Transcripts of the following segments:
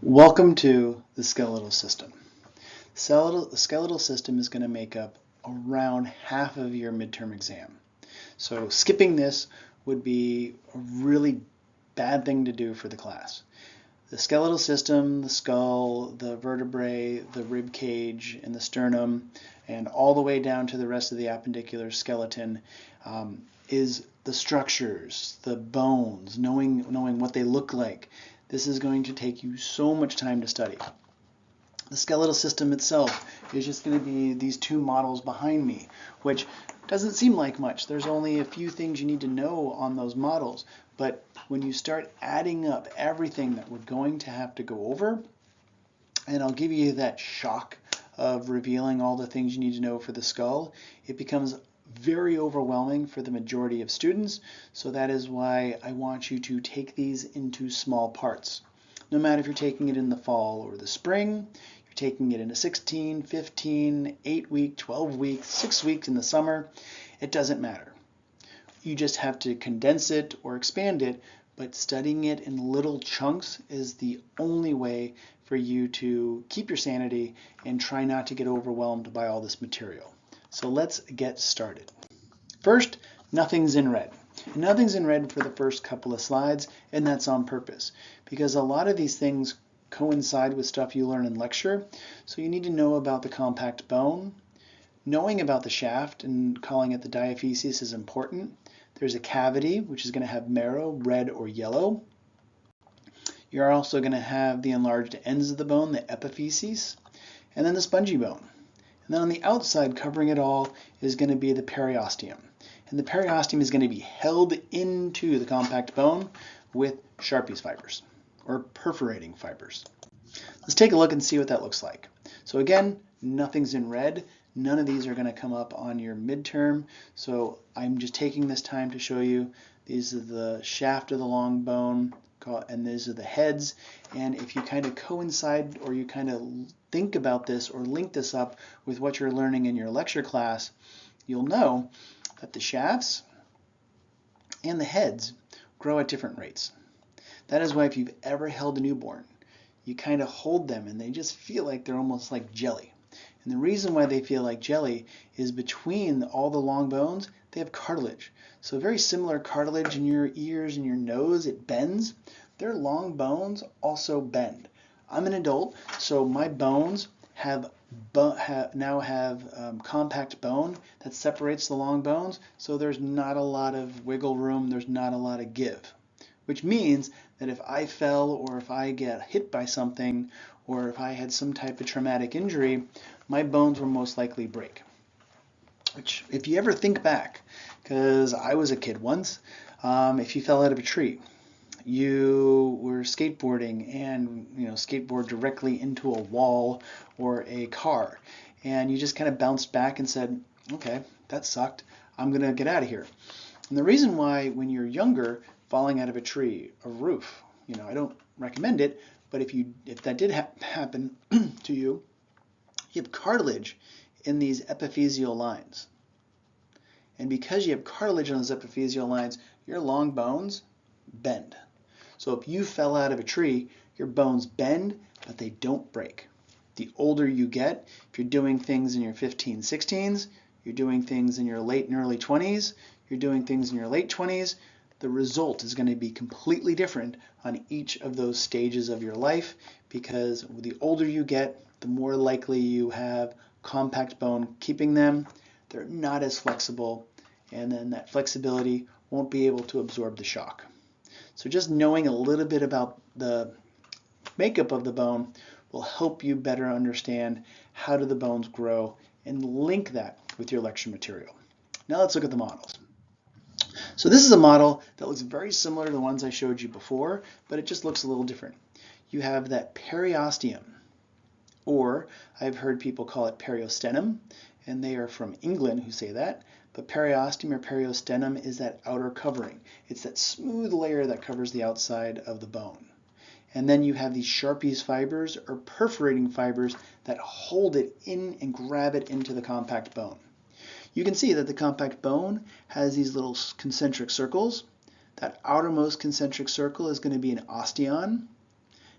Welcome to the skeletal system. The skeletal system is going to make up around half of your midterm exam. So skipping this would be a really bad thing to do for the class. The skeletal system, the skull, the vertebrae, the rib cage, and the sternum, and all the way down to the rest of the appendicular skeleton is the structures, the bones, knowing what they look like. This is going to take you so much time to study. The skeletal system itself is just going to be these two models behind me, which doesn't seem like much. There's only a few things you need to know on those models, but when you start adding up everything that we're going to have to go over, and I'll give you that shock of revealing all the things you need to know for the skull, it becomes very overwhelming for the majority of students, so that is why I want you to take these into small parts. No matter if you're taking it in the fall or the spring, you're taking it in a 16, 15, 8-week, 12-week, 6 weeks in the summer, it doesn't matter. You just have to condense it or expand it, but studying it in little chunks is the only way for you to keep your sanity and try not to get overwhelmed by all this material. So let's get started. First, nothing's in red. Nothing's in red for the first couple of slides, and that's on purpose, because a lot of these things coincide with stuff you learn in lecture, so you need to know about the compact bone. Knowing about the shaft and calling it the diaphysis is important. There's a cavity, which is going to have marrow, red or yellow. You're also going to have the enlarged ends of the bone, the epiphyses, and then the spongy bone. And then on the outside, covering it all, is going to be the periosteum. And the periosteum is going to be held into the compact bone with Sharpie's fibers, or perforating fibers. Let's take a look and see what that looks like. So again, nothing's in red. None of these are going to come up on your midterm. So I'm just taking this time to show you. These are the shaft of the long bone, and these are the heads. And if you kind of coincide or you kind of think about this or link this up with what you're learning in your lecture class, you'll know that the shafts and the heads grow at different rates. That is why if you've ever held a newborn, you kind of hold them and they just feel like they're almost like jelly. And the reason why they feel like jelly is between all the long bones, they have cartilage. So very similar cartilage in your ears and your nose, it bends. Their long bones also bend. I'm an adult, so my bones now have compact bone that separates the long bones, so there's not a lot of wiggle room, there's not a lot of give. Which means that if I fell or if I get hit by something or if I had some type of traumatic injury, my bones will most likely break. Which, if you ever think back, because I was a kid once, if you fell out of a tree, you were skateboarding and skateboard directly into a wall or a car, and you just kind of bounced back and said, okay, that sucked, I'm gonna get out of here. And the reason why when you're younger, falling out of a tree, a roof, I don't recommend it, but if that did happen to you, you have cartilage in these epiphyseal lines. And because you have cartilage on those epiphyseal lines, your long bones bend. So if you fell out of a tree, your bones bend, but they don't break. The older you get, if you're doing things in your 15, 16s, you're doing things in your late and early 20s, you're doing things in your late 20s, the result is going to be completely different on each of those stages of your life, because the older you get, the more likely you have compact bone keeping them. They're not as flexible, and then that flexibility won't be able to absorb the shock. So just knowing a little bit about the makeup of the bone will help you better understand how do the bones grow and link that with your lecture material. Now let's look at the models. So this is a model that looks very similar to the ones I showed you before, but it just looks a little different. You have that periosteum, or I've heard people call it periosteum, and they are from England who say that, but periosteum or periosteum is that outer covering. It's that smooth layer that covers the outside of the bone. And then you have these Sharpie's fibers or perforating fibers that hold it in and grab it into the compact bone. You can see that the compact bone has these little concentric circles. That outermost concentric circle is going to be an osteon.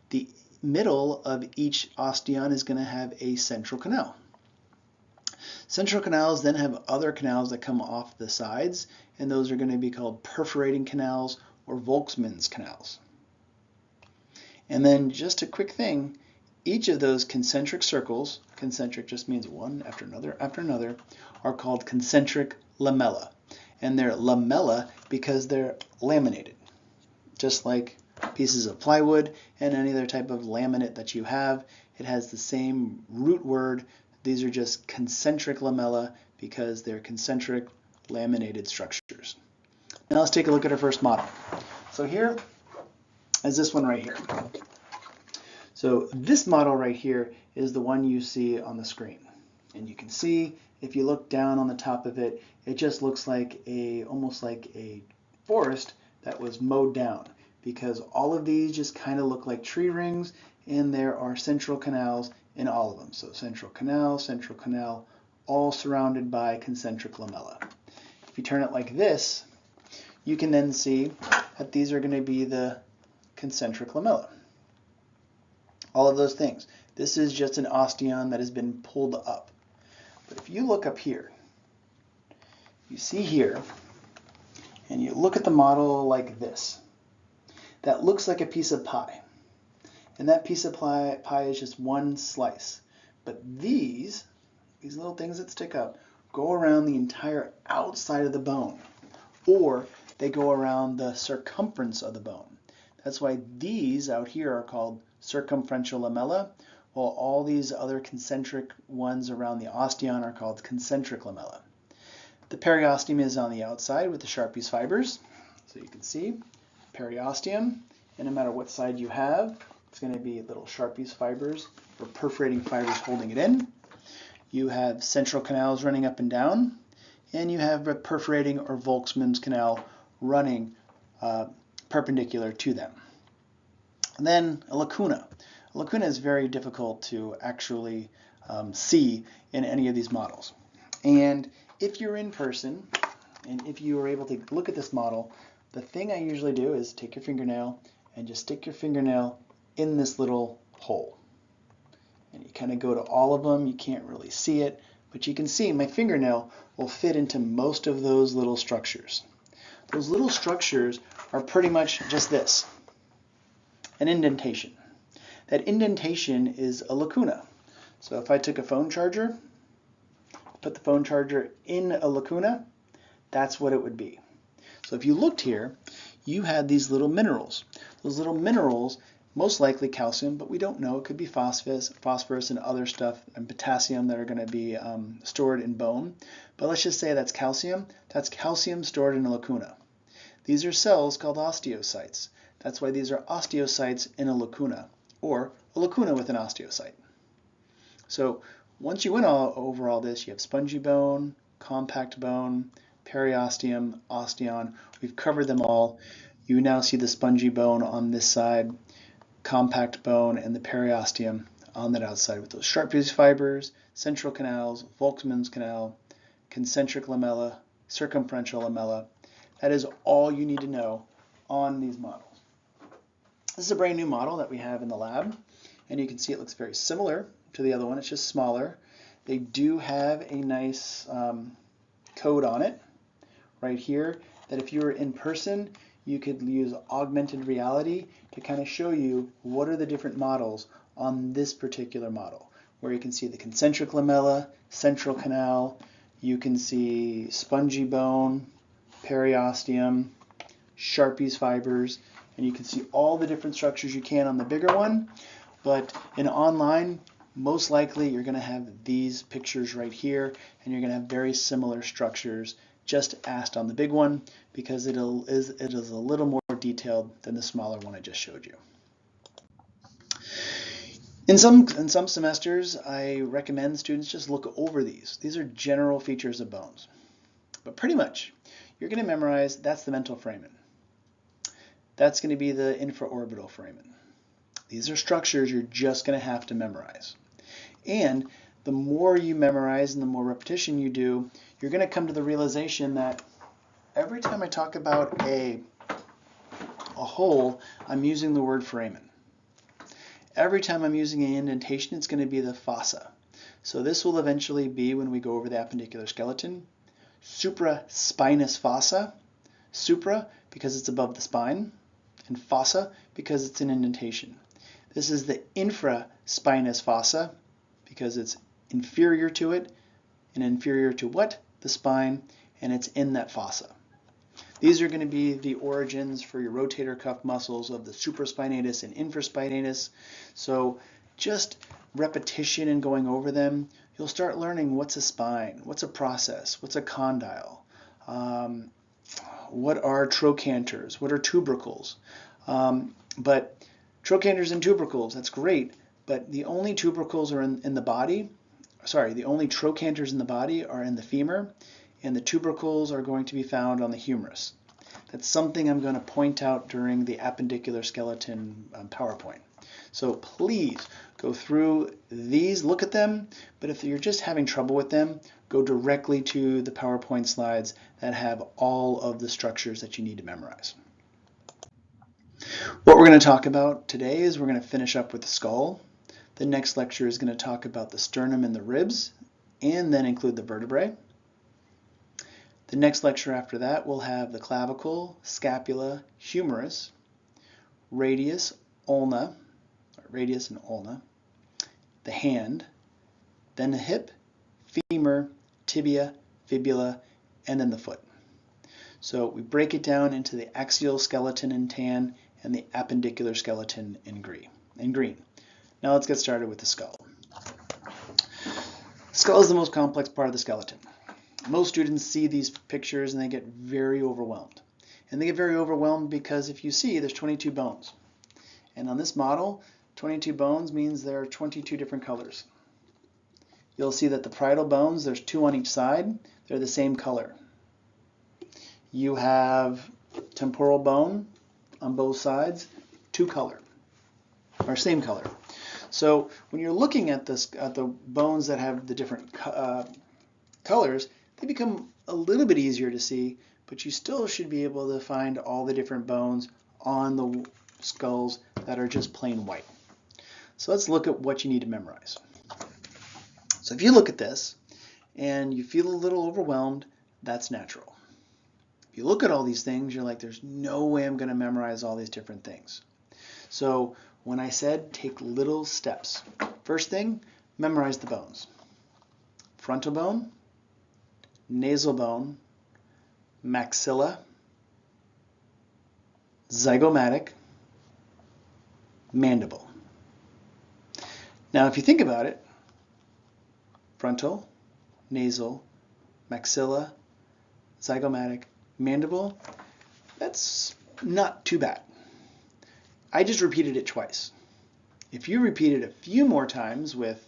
The middle of each osteon is going to have a central canal. Central canals then have other canals that come off the sides, and those are going to be called perforating canals or Volkmann's canals. And then just a quick thing, each of those concentric circles, concentric just means one after another, are called concentric lamella. And they're lamella because they're laminated, just like pieces of plywood and any other type of laminate that you have. It has the same root word. These are just concentric lamella because they're concentric laminated structures. Now let's take a look at our first model. So here is this one right here. So this model right here is the one you see on the screen. And you can see, if you look down on the top of it, it just looks like almost like a forest that was mowed down, because all of these just kind of look like tree rings, and there are central canals in all of them. So central canal, all surrounded by concentric lamella. If you turn it like this, you can then see that these are going to be the concentric lamella. All of those things. This is just an osteon that has been pulled up. But if you look up here, you see here, and you look at the model like this, that looks like a piece of pie. And that piece of pie is just one slice. But these little things that stick up go around the entire outside of the bone, or they go around the circumference of the bone. That's why these out here are called circumferential lamella, while all these other concentric ones around the osteon are called concentric lamella. The periosteum is on the outside with the Sharpie's fibers. So you can see periosteum, and no matter what side you have, it's going to be little Sharpie's fibers or perforating fibers holding it in. You have central canals running up and down, and you have a perforating or Volkmann's canal running perpendicular to them. And then a lacuna. A lacuna is very difficult to actually see in any of these models. And if you're in person, and if you are able to look at this model, the thing I usually do is take your fingernail and just stick your fingernail in this little hole. And you kind of go to all of them. You can't really see it, but you can see my fingernail will fit into most of those little structures. Those little structures are pretty much just this, an indentation. That indentation is a lacuna. So if I took a phone charger, put the phone charger in a lacuna, that's what it would be. So if you looked here, you had these little minerals. Those little minerals, most likely calcium, but we don't know. It could be phosphorus and other stuff, and potassium that are going to be stored in bone. But let's just say that's calcium. That's calcium stored in a lacuna. These are cells called osteocytes. That's why these are osteocytes in a lacuna, or a lacuna with an osteocyte. So once you went over all this, you have spongy bone, compact bone, periosteum, osteon. We've covered them all. You now see the spongy bone on this side, compact bone, and the periosteum on that outside with those Sharpie's fibers, central canals, Volkmann's canal, concentric lamella, circumferential lamella. That is all you need to know on these models. This is a brand new model that we have in the lab, and you can see it looks very similar to the other one. It's just smaller. They do have a nice code on it right here that if you were in person, you could use augmented reality to kind of show you what are the different models on this particular model, where you can see the concentric lamella, central canal, you can see spongy bone, periosteum, Sharpie's fibers, and you can see all the different structures you can on the bigger one. But in online, most likely you're going to have these pictures right here, and you're going to have very similar structures just asked on the big one, because it is a little more detailed than the smaller one I just showed you. In some semesters, I recommend students just look over these. These are general features of bones. But pretty much, you're going to memorize that's the mental foramen. That's going to be the infraorbital foramen. These are structures you're just going to have to memorize. And the more you memorize and the more repetition you do, you're going to come to the realization that every time I talk about a hole, I'm using the word foramen. every time I'm using an indentation, it's going to be the fossa. So this will eventually be, when we go over the appendicular skeleton, supraspinous fossa. Supra because it's above the spine, and fossa because it's an indentation. This is the infraspinous fossa because it's inferior to it, and inferior to what? The spine, and it's in that fossa. These are going to be the origins for your rotator cuff muscles of the supraspinatus and infraspinatus. So just repetition and going over them, you'll start learning what's a spine, what's a process, what's a condyle, what are trochanters, what are tubercles. But trochanters and tubercles, that's great, but the only tubercles are in the body, the only trochanters in the body are in the femur, and the tubercles are going to be found on the humerus. That's something I'm going to point out during the appendicular skeleton PowerPoint. So please go through these, look at them, but if you're just having trouble with them, go directly to the PowerPoint slides that have all of the structures that you need to memorize. What we're going to talk about today is we're going to finish up with the skull. The next lecture is going to talk about the sternum and the ribs, and then include the vertebrae. The next lecture after that will have the clavicle, scapula, humerus, radius, ulna, radius and ulna, the hand, then the hip, femur, tibia, fibula, and then the foot. So we break it down into the axial skeleton in tan and the appendicular skeleton in green. Now let's get started with the skull. Skull is the most complex part of the skeleton. Most students see these pictures and they get very overwhelmed. And they get very overwhelmed because if you see, there's 22 bones. And on this model, 22 bones means there are 22 different colors. You'll see that the parietal bones, there's 2 on each side. They're the same color. You have temporal bone on both sides, 2 color, or same color. So when you're looking at this, at the bones that have the different colors, they become a little bit easier to see, but you still should be able to find all the different bones on the skulls that are just plain white. So let's look at what you need to memorize. So if you look at this and you feel a little overwhelmed, that's natural. If you look at all these things, you're like, there's no way I'm going to memorize all these different things. So when I said take little steps, first thing, memorize the bones. Frontal bone, nasal bone, maxilla, zygomatic, mandible. Now if you think about it, frontal, nasal, maxilla, zygomatic, mandible, that's not too bad. I just repeated it twice. If you repeat it a few more times with,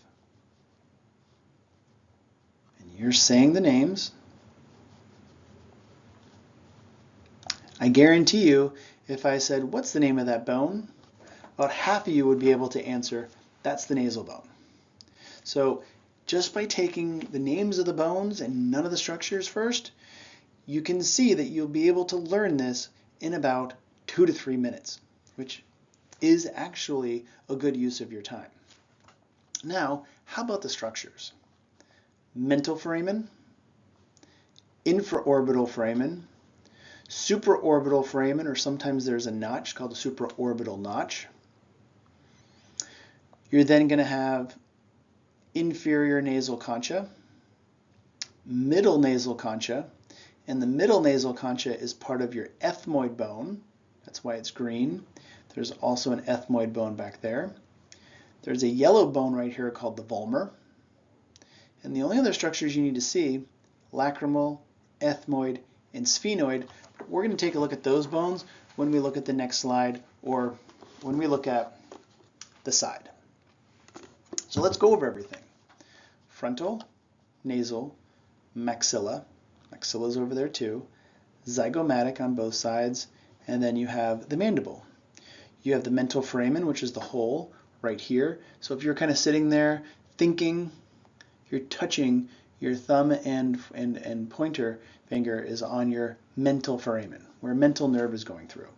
and you're saying the names, I guarantee you, if I said, what's the name of that bone? About half of you would be able to answer, that's the nasal bone. So just by taking the names of the bones and none of the structures first, you can see that you'll be able to learn this in about 2 to 3 minutes, which is actually a good use of your time. Now, how about the structures? Mental foramen, infraorbital foramen, supraorbital foramen, or sometimes there's a notch called a supraorbital notch. You're then going to have inferior nasal concha, middle nasal concha, and the middle nasal concha is part of your ethmoid bone. That's why it's green. There's also an ethmoid bone back there. There's a yellow bone right here called the vomer. And the only other structures you need to see, lacrimal, ethmoid, and sphenoid. We're going to take a look at those bones when we look at the next slide or when we look at the side. So let's go over everything. Frontal, nasal, maxilla. Maxilla's over there too. Zygomatic on both sides. And then you have the mandible. You have the mental foramen, which is the hole right here. So if you're kind of sitting there thinking, you're touching your thumb and pointer finger is on your mental foramen, where mental nerve is going through.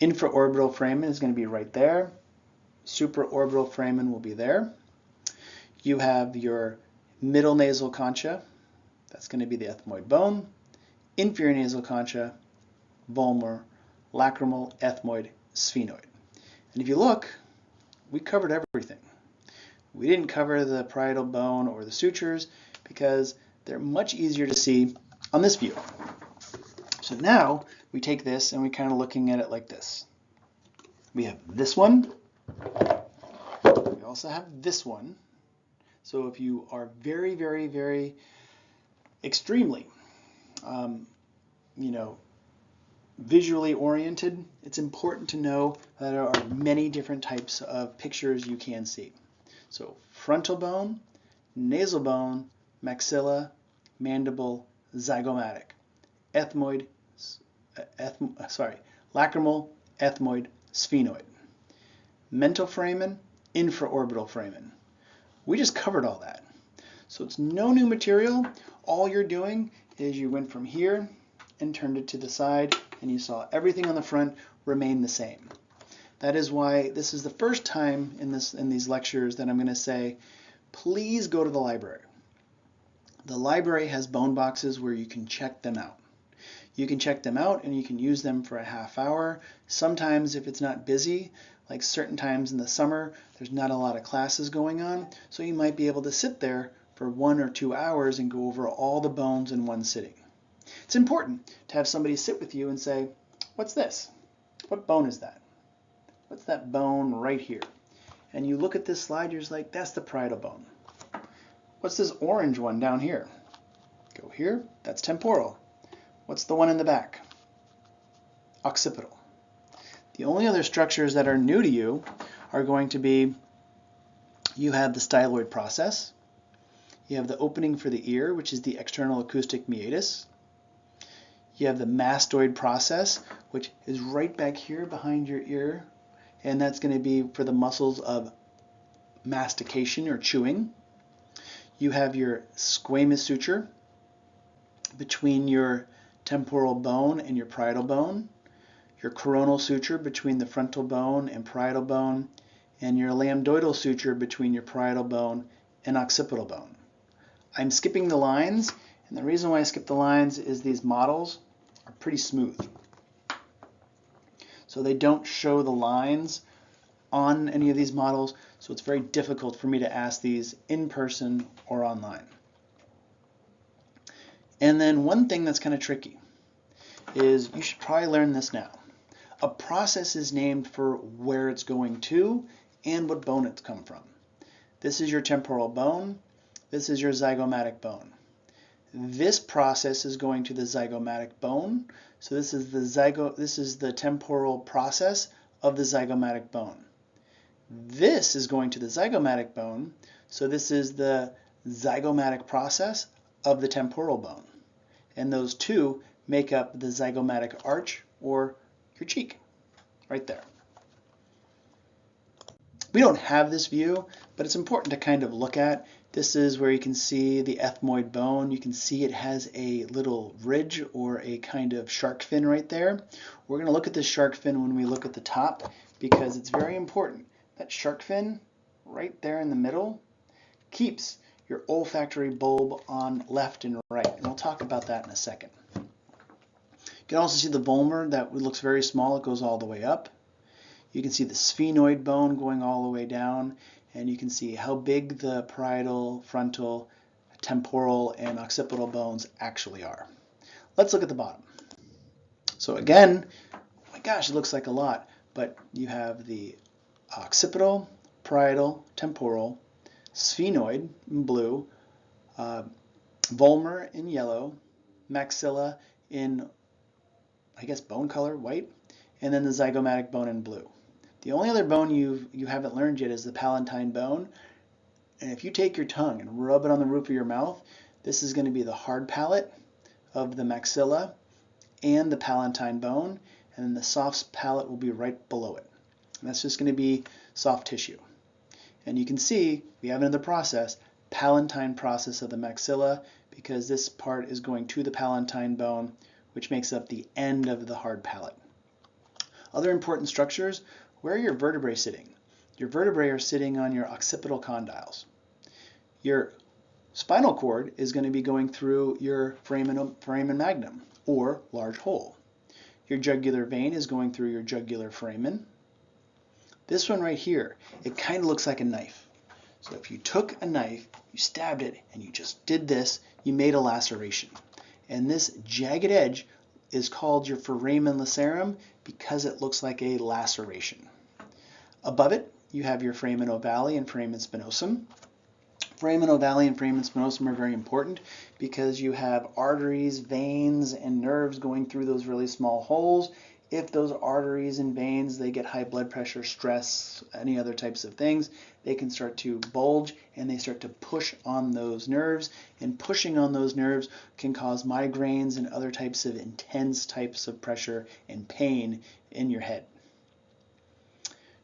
Infraorbital foramen is going to be right there. supraorbital foramen will be there. You have your middle nasal concha, that's going to be the ethmoid bone, inferior nasal concha, vomer, lacrimal, ethmoid, sphenoid. And if you look, we covered everything. We didn't cover the parietal bone or the sutures because they're much easier to see on this view. So now we take this and we're kind of looking at it like this. We have this one. We also have this one. So if you are very, very, very extremely, visually oriented, it's important to know that there are many different types of pictures you can see. So frontal bone, nasal bone, maxilla, mandible, zygomatic, lacrimal, ethmoid, sphenoid, mental foramen, infraorbital foramen. We just covered all that. So it's no new material. All you're doing is you went from here and turned it to the side, and you saw everything on the front remain the same. That is why this is the first time in these lectures that I'm going to say, please go to the library. The library has bone boxes where you can check them out. You can check them out and you can use them for a half hour. Sometimes if it's not busy, like certain times in the summer, there's not a lot of classes going on, so you might be able to sit there for 1 or 2 hours and go over all the bones in one sitting. It's important to have somebody sit with you and say, what's this? What bone is that? What's that bone right here? And you look at this slide, you're just like, that's the parietal bone. What's this orange one down here? Go here, that's temporal. What's the one in the back? Occipital. The only other structures that are new to you are going to be, you have the styloid process, you have the opening for the ear, which is the external acoustic meatus, you have the mastoid process, which is right back here behind your ear, and that's going to be for the muscles of mastication or chewing. You have your squamous suture between your temporal bone and your parietal bone, your coronal suture between the frontal bone and parietal bone, and your lambdoidal suture between your parietal bone and occipital bone. I'm skipping the lines, and the reason why I skip the lines is these models are pretty smooth. So they don't show the lines on any of these models, so it's very difficult for me to ask these in person or online. And then one thing that's kind of tricky is, you should probably learn this now. A process is named for where it's going to and what bone it's come from. This is your temporal bone. This is your zygomatic bone. This process is going to the zygomatic bone. So this is the temporal process of the zygomatic bone. This is going to the zygomatic bone. So this is the zygomatic process of the temporal bone. And those two make up the zygomatic arch, or your cheek, right there. We don't have this view, but it's important to kind of look at. This is where you can see the ethmoid bone. You can see it has a little ridge or a kind of shark fin right there. We're going to look at this shark fin when we look at the top, because it's very important. That shark fin right there in the middle keeps your olfactory bulb on left and right, and we'll talk about that in a second. You can also see the vomer that looks very small. It goes all the way up. You can see the sphenoid bone going all the way down, and you can see how big the parietal, frontal, temporal, and occipital bones actually are. Let's look at the bottom. So again, oh my gosh, it looks like a lot, but you have the occipital, parietal, temporal, sphenoid in blue, vomer in yellow, maxilla in, I guess, bone color, white, and then the zygomatic bone in blue. The only other bone you haven't learned yet is the palatine bone. And if you take your tongue and rub it on the roof of your mouth, this is going to be the hard palate of the maxilla and the palatine bone, and then the soft palate will be right below it. And that's just going to be soft tissue. And you can see we have another process, palatine process of the maxilla, because this part is going to the palatine bone, which makes up the end of the hard palate. Other important structures, where are your vertebrae sitting? Your vertebrae are sitting on your occipital condyles. Your spinal cord is going to be going through your foramen magnum, or large hole. Your jugular vein is going through your jugular foramen. This one right here, it kind of looks like a knife. So if you took a knife, you stabbed it, and you just did this, you made a laceration. And this jagged edge is called your foramen lacerum because it looks like a laceration. Above it, you have your foramen ovale and foramen spinosum. Foramen ovale and foramen spinosum are very important because you have arteries, veins, and nerves going through those really small holes. If those arteries and veins, they get high blood pressure, stress, any other types of things, they can start to bulge and they start to push on those nerves. And pushing on those nerves can cause migraines and other types of intense types of pressure and pain in your head.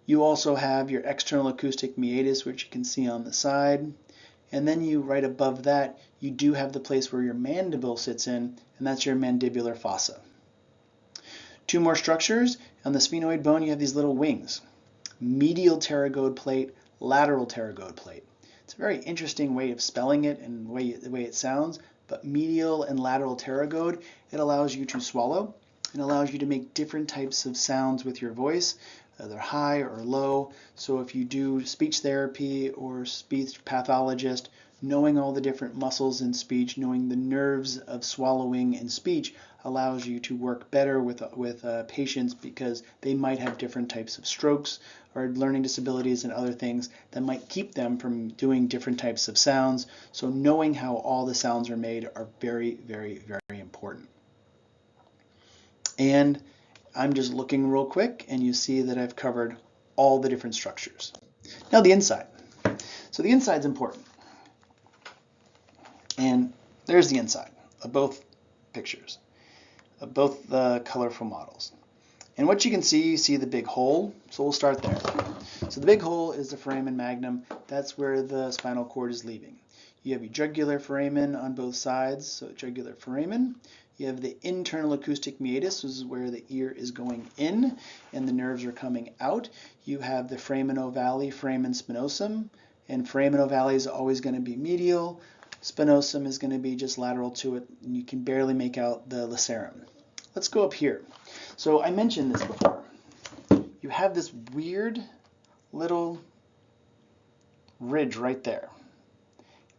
You also have your external acoustic meatus, which you can see on the side. And then you, right above that, you do have the place where your mandible sits in, and that's your mandibular fossa. Two more structures. On the sphenoid bone, you have these little wings. Medial pterygode plate, lateral pterygode plate. It's a very interesting way of spelling it and the way it sounds, but medial and lateral pterygode, it allows you to swallow and allows you to make different types of sounds with your voice. They're high or low. So if you do speech therapy or speech pathologist, knowing all the different muscles in speech, knowing the nerves of swallowing and speech allows you to work better with patients because they might have different types of strokes or learning disabilities and other things that might keep them from doing different types of sounds. So knowing how all the sounds are made are very, very, very important. And I'm just looking real quick, and you see that I've covered all the different structures. Now the inside. So the inside's important. And there's the inside of both pictures, of both the colorful models. And what you see the big hole. So we'll start there. So the big hole is the foramen magnum. That's where the spinal cord is leaving. You have your jugular foramen on both sides, so jugular foramen. You have the internal acoustic meatus, which is where the ear is going in and the nerves are coming out. You have the foramen ovale, foramen spinosum, and foramen ovale is always going to be medial. Spinosum is going to be just lateral to it, and you can barely make out the lacerum. Let's go up here. So I mentioned this before. You have this weird little ridge right there.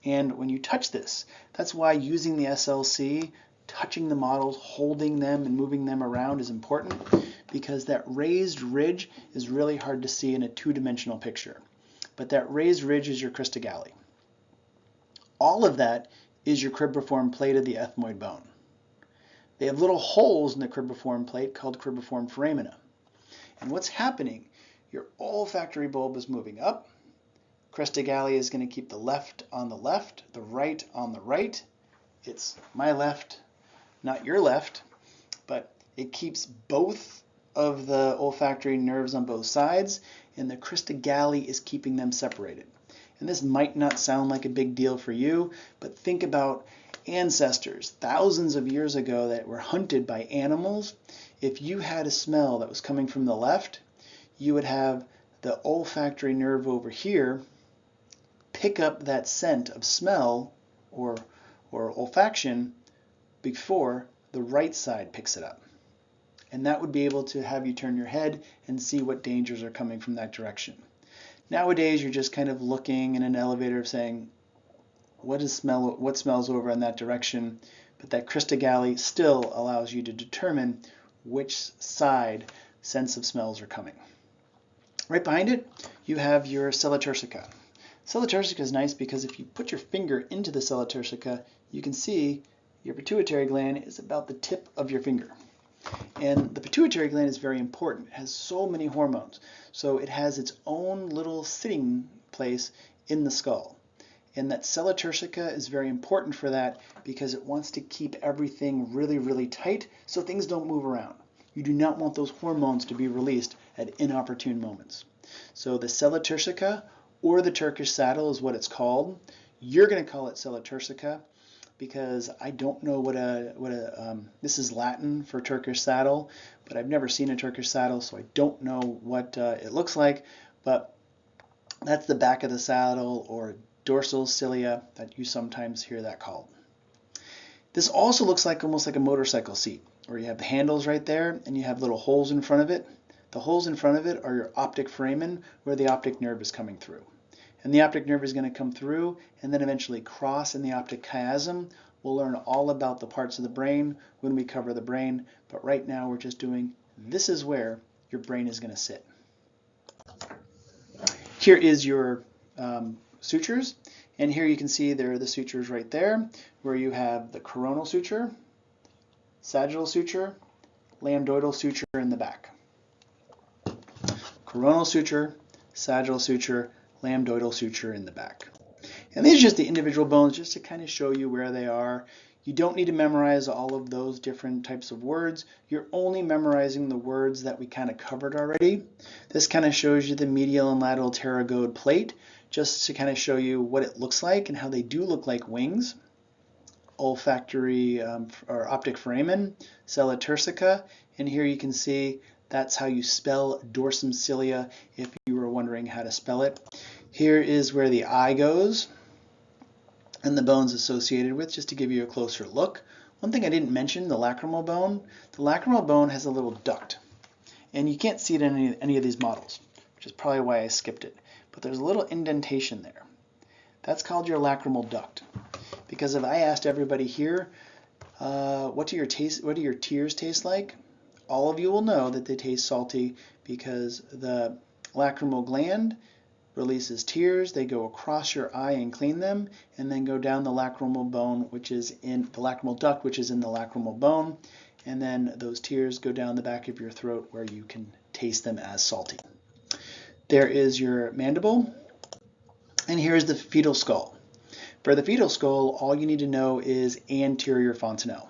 And when you touch this, that's why using the SLC, touching the models, holding them and moving them around is important, because that raised ridge is really hard to see in a two-dimensional picture. But that raised ridge is your cristogalli. All of that is your cribriform plate of the ethmoid bone. They have little holes in the cribriform plate called cribriform foramina. And what's happening, your olfactory bulb is moving up. Cristogalli is going to keep the left on the left, the right on the right. It's my left, not your left, but it keeps both of the olfactory nerves on both sides, and the cristogalli is keeping them separated. And this might not sound like a big deal for you, but think about ancestors thousands of years ago that were hunted by animals. If you had a smell that was coming from the left, you would have the olfactory nerve over here pick up that scent of smell or olfaction before the right side picks it up. And that would be able to have you turn your head and see what dangers are coming from that direction. Nowadays, you're just kind of looking in an elevator saying, what smells over in that direction? But that cristogalli still allows you to determine which side sense of smells are coming. Right behind it, you have your sella turcica. Sella turcica is nice because if you put your finger into the sella turcica, you can see your pituitary gland is about the tip of your finger. And the pituitary gland is very important. It has so many hormones. So it has its own little sitting place in the skull. And that sella turcica is very important for that because it wants to keep everything really, really tight so things don't move around. You do not want those hormones to be released at inopportune moments. So the sella turcica, or the Turkish saddle is what it's called. You're going to call it sella turcica because I don't know this is Latin for Turkish saddle, but I've never seen a Turkish saddle, so I don't know what it looks like. But That's the back of the saddle, or dorsal cilia, that you sometimes hear that called. This also looks like almost like a motorcycle seat, where you have the handles right there and you have little holes in front of it. The holes in front of it are your optic foramen, where the optic nerve is coming through. And the optic nerve is going to come through and then eventually cross in the optic chiasm. We'll learn all about the parts of the brain when we cover the brain, but right now we're just doing, this is where your brain is going to sit. Here is your sutures, and here you can see there are the sutures right there, where you have the coronal suture, sagittal suture, lambdoidal suture in the back. Coronal suture, sagittal suture, lambdoidal suture in the back. And these are just the individual bones, just to kind of show you where they are. You don't need to memorize all of those different types of words. You're only memorizing the words that we kind of covered already. This kind of shows you the medial and lateral pterygode plate, just to kind of show you what it looks like and how they do look like wings. Olfactory or optic foramen, sella turcica, and here you can see that's how you spell dorsum cilia if you were wondering how to spell it. Here is where the eye goes and the bones associated with, just to give you a closer look. One thing I didn't mention, the lacrimal bone. The lacrimal bone has a little duct, and you can't see it in any of these models, which is probably why I skipped it. But there's a little indentation there. That's called your lacrimal duct. Because if I asked everybody here, what do your tears taste like? All of you will know that they taste salty, because the lacrimal gland releases tears. They go across your eye and clean them, and then go down the lacrimal bone, which is in the lacrimal duct, which is in the lacrimal bone, and then those tears go down the back of your throat, where you can taste them as salty. There is your mandible, and here's the fetal skull. For the fetal skull, all you need to know is anterior fontanelle.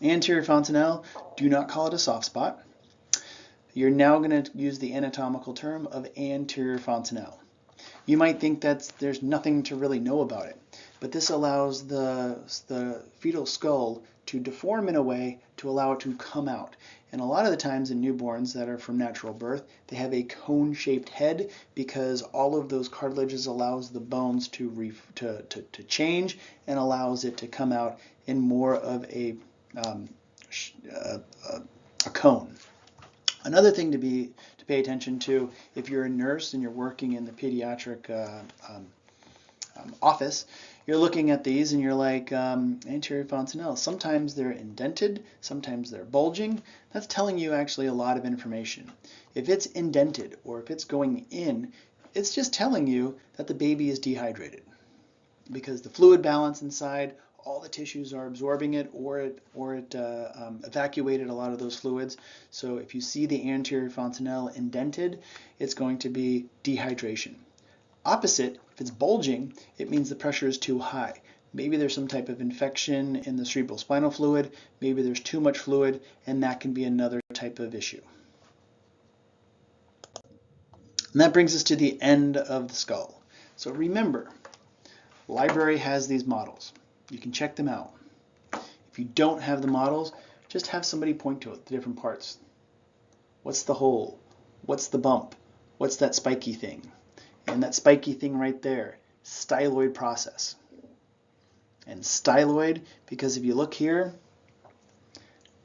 Anterior fontanelle, do not call it a soft spot. You're now going to use the anatomical term of anterior fontanelle. You might think that there's nothing to really know about it, but this allows the fetal skull to deform in a way to allow it to come out. And a lot of the times in newborns that are from natural birth, they have a cone-shaped head, because all of those cartilages allows the bones to change, and allows it to come out in more of a cone. Another thing to pay attention to, if you're a nurse and you're working in the pediatric office, you're looking at these and you're like, anterior fontanelle. Sometimes they're indented, sometimes they're bulging. That's telling you actually a lot of information. If it's indented or if it's going in, it's just telling you that the baby is dehydrated, because the fluid balance inside, all the tissues are absorbing it, or it evacuated a lot of those fluids. So if you see the anterior fontanelle indented, it's going to be dehydration. Opposite, if it's bulging, it means the pressure is too high. Maybe there's some type of infection in the cerebral spinal fluid, maybe there's too much fluid, and that can be another type of issue. And that brings us to the end of the skull. So remember, library has these models. You can check them out. If you don't have the models, just have somebody point to it, the different parts. What's the hole? What's the bump? What's that spiky thing? And that spiky thing right there, styloid process. And styloid, because if you look here,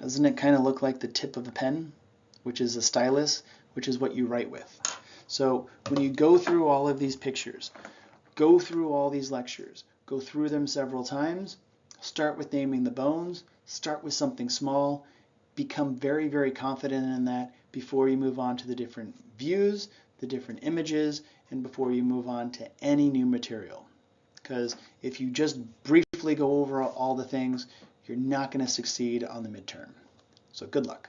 doesn't it kind of look like the tip of a pen, which is a stylus, which is what you write with. So when you go through all of these pictures, go through all these lectures, go through them several times, start with naming the bones, start with something small, become very, very confident in that before you move on to the different views, the different images, and before you move on to any new material. Because if you just briefly go over all the things, you're not going to succeed on the midterm. So good luck.